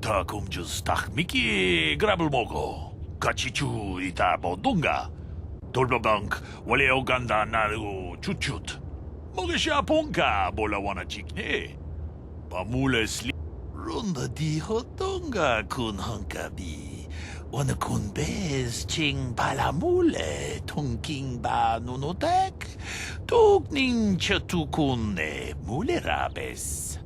Takumjus takmiki grabul mogo. Kachichu ita bodunga. Dolbabank wale oganda naru chuchut. Mogesha ponka bola wana chikne. Pamule sli. Runda di hotonga kun hankabi. Wana kun bez ching palamule tongking ba nunotek. Tukning chatukune mule rabes.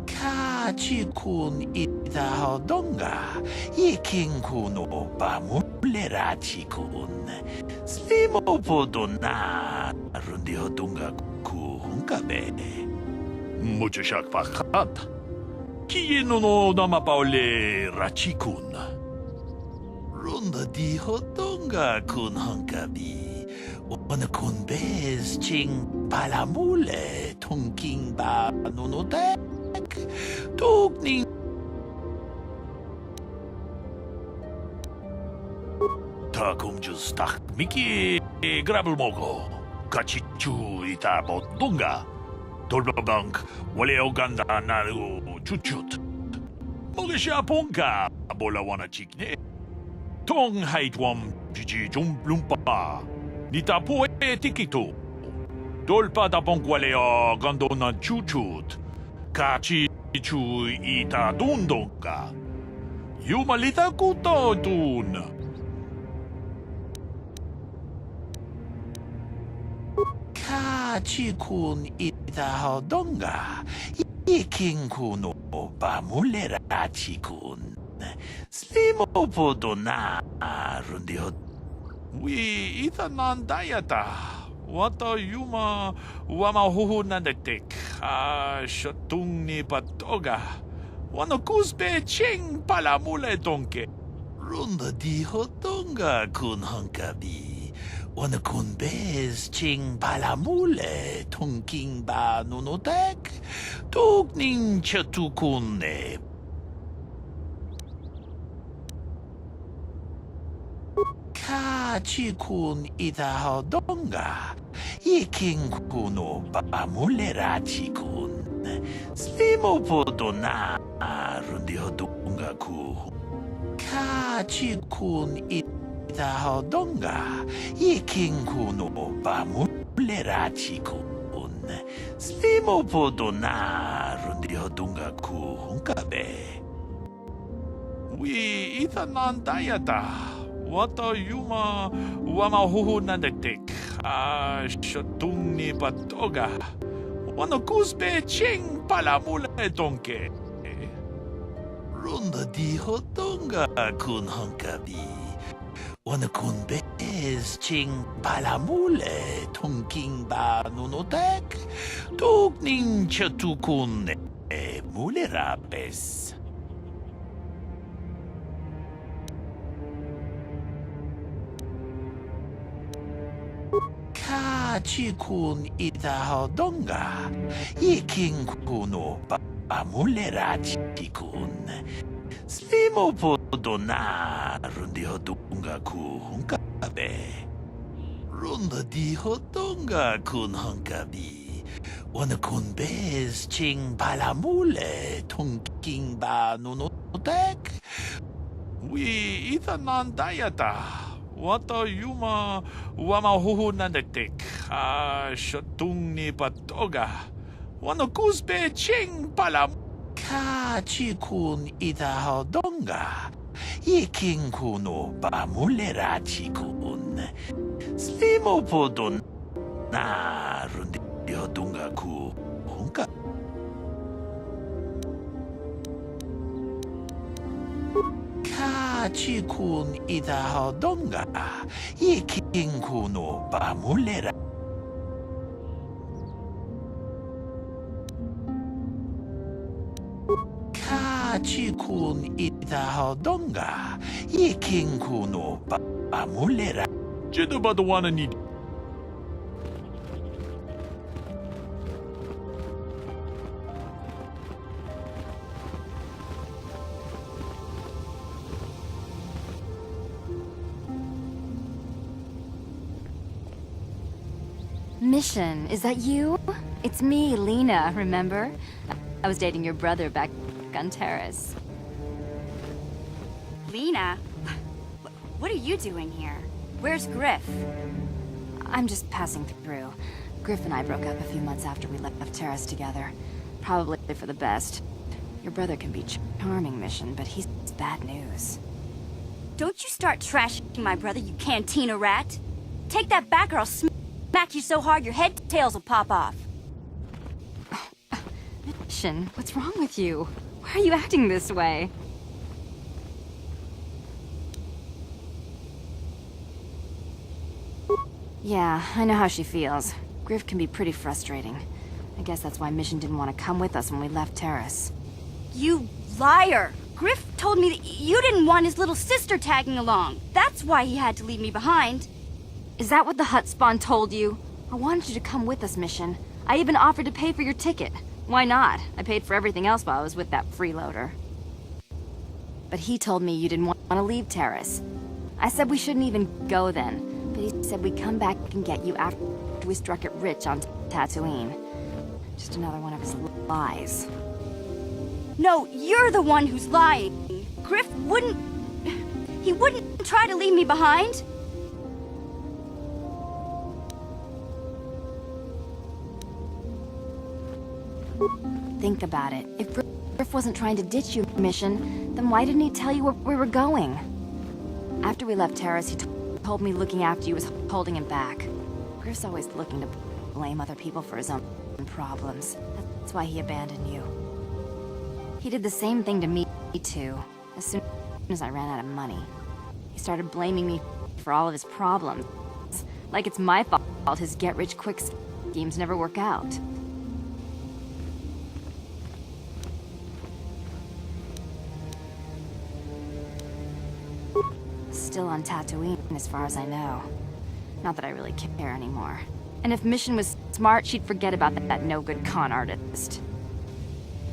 Kachikun ita hodonga. Iking kuno ba mule rachikun. Slimo podona. Rundi hodonga ku hunkabe. Mucho shak pakat. Kieno no nama paule rachikun. Runda di hodonga kun hankabi. Wana kun bez ching palamule tongking ba nunotek. Tukning Takumjus takmiki grabul mogo. Kachichu ita bodunga. Dolbabank wale oganda naru chuchut. Mogesha ponka bola wana chikne. Tong haitwam jiji jumplumpa. Nita poe tikito. Dolpa da bonk wale o gandona chuchut. Kachichu ita dundonga. Yumalita kuto dun. Kachikun ita hodonga. Iking kuno ba mulera chikun. Slimo podona rundi hod. We ita nandayata. Wata yuma wama huhu nandektek. Shotung ni patoga. Wano kusbe ching palamule donke. Runda di hodonga kun hankabi. Wana kun bez ching palamule tongking ba nunotek. Tukning chatukune. Kachikun ita hodonga. Iking kuno ba mulera chikun. Slimo podona rundi hodonga ku. Kachikun ita hodonga. Iking kuno ba mulera chikun. Slimo podona rundi hodonga ku hunkabe. We ita nandayata. Wata yuma wama huhu nandektek. Shotung ni patoga. Wano kusbe ching palamule donke. Runda di hodonga kun hankabi. Wana kun bez ching palamule tongking ba nunotek. Tukning chatukune mule rabes. Kachikun ita hodonga. Iking kuno ba mulera chikun. Slimo podona rundi hodonga ku hunkabe. Runda di hodonga kun hankabi. Wana kun bez ching palamule tongking ba nunotek. We ita nandayata. Wata yuma wama huhu nandektek. Shotung ni patoga. Wano kusbe ching palam. Kachikun ita hodonga. Iking kuno ba mulera chikun. Slimo podon na rundi hodonga ku hunka. Kachikun ita hodonga. Iking kuno ba mulera. Kachikun ita hodonga. Iking kuno ba mulera. Jida ba the one I need. Mission, is that you? It's me, Lena, remember? I was dating your brother back on Terrace. Lena? What are you doing here? Where's Griff? I'm just passing through. Griff and I broke up a few months after we left Terrace together. Probably for the best. Your brother can be charming, Mission, but he's bad news. Don't you start trashing my brother, you cantina rat! Take that back or I'll smack you so hard your head tails will pop off. Mission, what's wrong with you? Why are you acting this way? Yeah, I know how she feels. Griff can be pretty frustrating. I guess that's why Mission didn't want to come with us when we left Terrace. You liar! Griff told me that you didn't want his little sister tagging along. That's why he had to leave me behind. Is that what the Hut Spawn told you? I wanted you to come with us, Mission. I even offered to pay for your ticket. Why not? I paid for everything else while I was with that freeloader. But he told me you didn't want to leave Terrace. I said we shouldn't even go then, but he said we'd come back and get you after we struck it rich on Tatooine. Just another one of his lies. No, you're the one who's lying. Griff wouldn't... He wouldn't try to leave me behind. Think about it. If Griff wasn't trying to ditch you, Mission, then why didn't he tell you where we were going? After we left Terrace, he told me looking after you was holding him back. Griff's always looking to blame other people for his own problems. That's why he abandoned you. He did the same thing to me, too. As soon as I ran out of money, he started blaming me for all of his problems. Like it's my fault his get-rich-quick schemes never work out. Still on Tatooine, as far as I know. Not that I really care anymore. And if Mission was smart, she'd forget about that no-good con artist.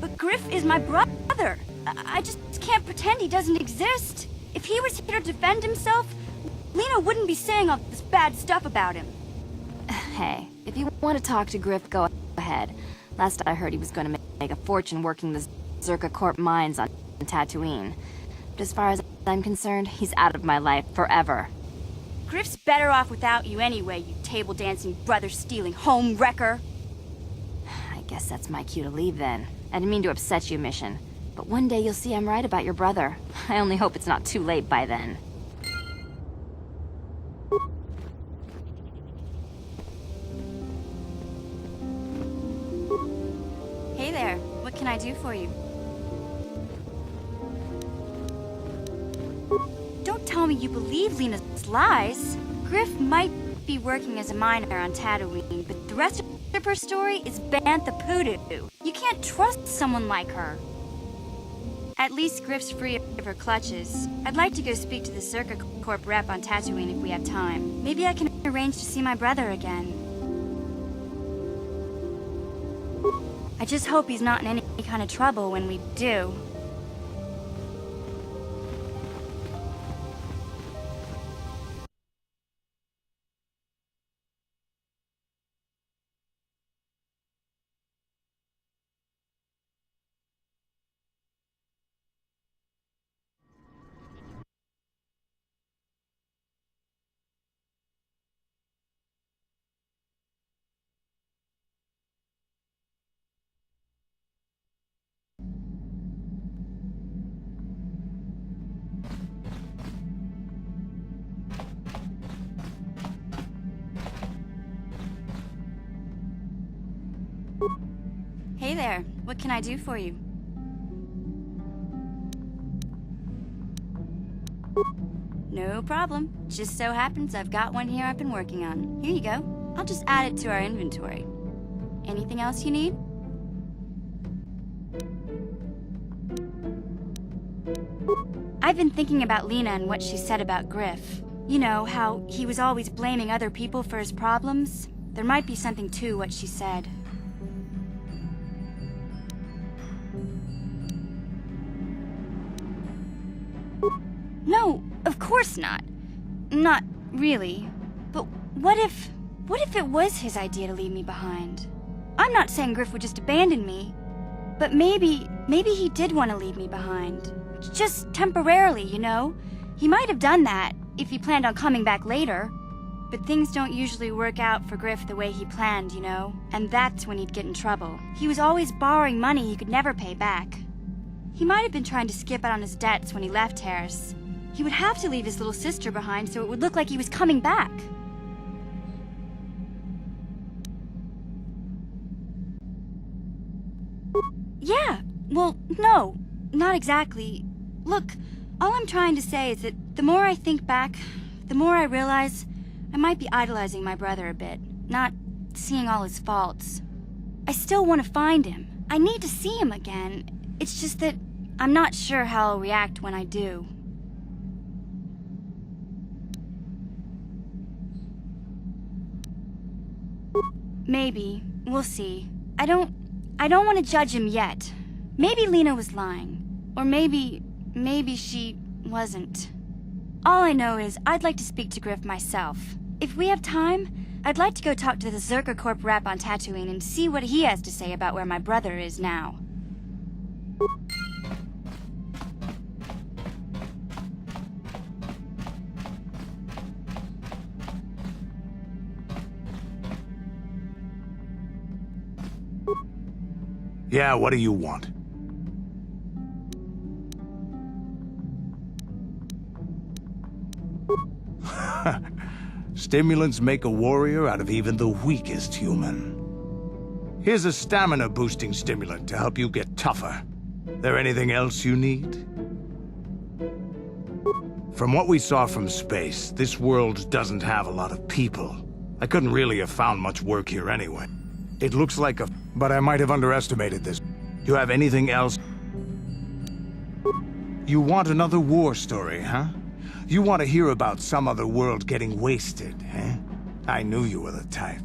But Griff is my brother. I just can't pretend he doesn't exist. If he was here to defend himself, Lena wouldn't be saying all this bad stuff about him. Hey, if you want to talk to Griff, go ahead. Last I heard, he was going to make a fortune working the Zerka Corp mines on Tatooine. But as far as I'm concerned, he's out of my life forever. Griff's better off without you anyway, you table-dancing, brother-stealing home wrecker. I guess that's my cue to leave then. I didn't mean to upset you, Mission. But one day you'll see I'm right about your brother. I only hope it's not too late by then. Hey there, what can I do for you? Don't tell me you believe Lena's lies. Griff might be working as a miner on Tatooine, but the rest of her story is Bantha Poodoo. You can't trust someone like her. At least Griff's free of her clutches. I'd like to go speak to the Zerka Corp rep on Tatooine if we have time. Maybe I can arrange to see my brother again. I just hope he's not in any kind of trouble when we do. Hey there, what can I do for you? No problem. Just so happens I've got one here I've been working on. Here you go. I'll just add it to our inventory. Anything else you need? I've been thinking about Lena and what she said about Griff. You know, how he was always blaming other people for his problems? There might be something to what she said. No, of course not. Not really. But what What if it was his idea to leave me behind? I'm not saying Griff would just abandon me, but maybe he did want to leave me behind. Just temporarily, you know? He might have done that if he planned on coming back later. But things don't usually work out for Griff the way he planned, you know? And that's when he'd get in trouble. He was always borrowing money he could never pay back. He might have been trying to skip out on his debts when he left Terrace. He would have to leave his little sister behind so it would look like he was coming back. Yeah, well, no, not exactly. Look, all I'm trying to say is that the more I think back, the more I realize I might be idolizing my brother a bit, not seeing all his faults. I still want to find him. I need to see him again. It's just that I'm not sure how I'll react when I do. Maybe. We'll see. I don't want to judge him yet. Maybe Lena was lying. Or maybe she wasn't. All I know is I'd like to speak to Griff myself. If we have time, I'd like to go talk to the Zerka Corp rep on Tatooine and see what he has to say about where my brother is now. Yeah, what do you want? Stimulants make a warrior out of even the weakest human. Here's a stamina-boosting stimulant to help you get tougher. There anything else you need? From what we saw from space, this world doesn't have a lot of people. I couldn't really have found much work here anyway. It looks like a... But I might have underestimated this. You have anything else? You want another war story, huh? You want to hear about some other world getting wasted, eh? I knew you were the type.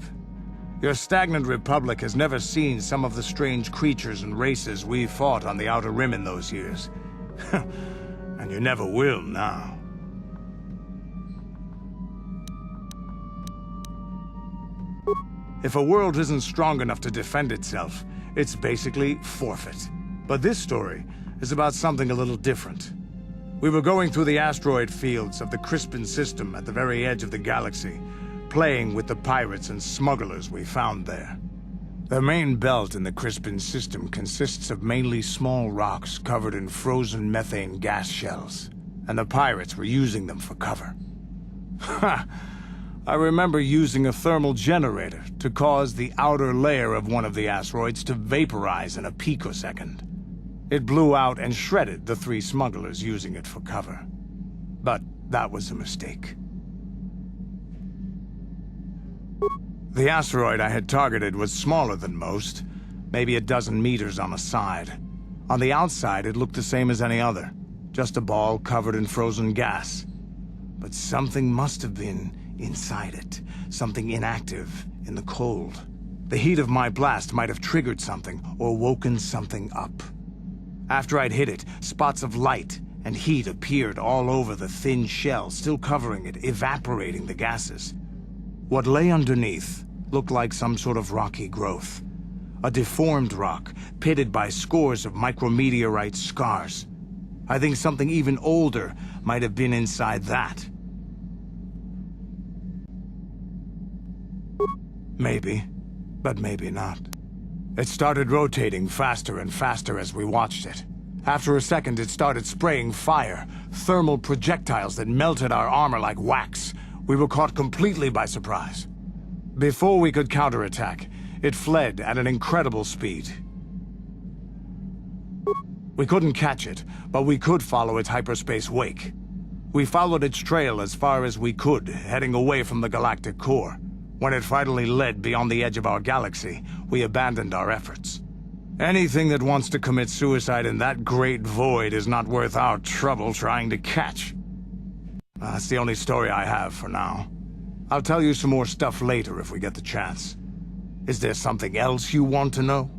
Your stagnant republic has never seen some of the strange creatures and races we fought on the Outer Rim in those years. And you never will now. If a world isn't strong enough to defend itself, it's basically forfeit. But this story is about something a little different. We were going through the asteroid fields of the Crispin system at the very edge of the galaxy, playing with the pirates and smugglers we found there. The main belt in the Crispin system consists of mainly small rocks covered in frozen methane gas shells, and the pirates were using them for cover. Ha! I remember using a thermal generator to cause the outer layer of one of the asteroids to vaporize in a picosecond. It blew out and shredded the 3 smugglers using it for cover. But that was a mistake. The asteroid I had targeted was smaller than most, maybe a dozen meters on a side. On the outside, it looked the same as any other, just a ball covered in frozen gas. But something must have been inside it, something inactive in the cold. The heat of my blast might have triggered something or woken something up. After I'd hit it, spots of light and heat appeared all over the thin shell, still covering it, evaporating the gases. What lay underneath looked like some sort of rocky growth. A deformed rock, pitted by scores of micrometeorite scars. I think something even older might have been inside that. Maybe, but maybe not. It started rotating faster and faster as we watched it. After a second, it started spraying fire, thermal projectiles that melted our armor like wax. We were caught completely by surprise. Before we could counterattack, it fled at an incredible speed. We couldn't catch it, but we could follow its hyperspace wake. We followed its trail as far as we could, heading away from the galactic core. When it finally led beyond the edge of our galaxy, we abandoned our efforts. Anything that wants to commit suicide in that great void is not worth our trouble trying to catch. That's the only story I have for now. I'll tell you some more stuff later if we get the chance. Is there something else you want to know?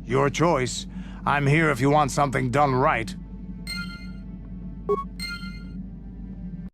Your choice. I'm here if you want something done right.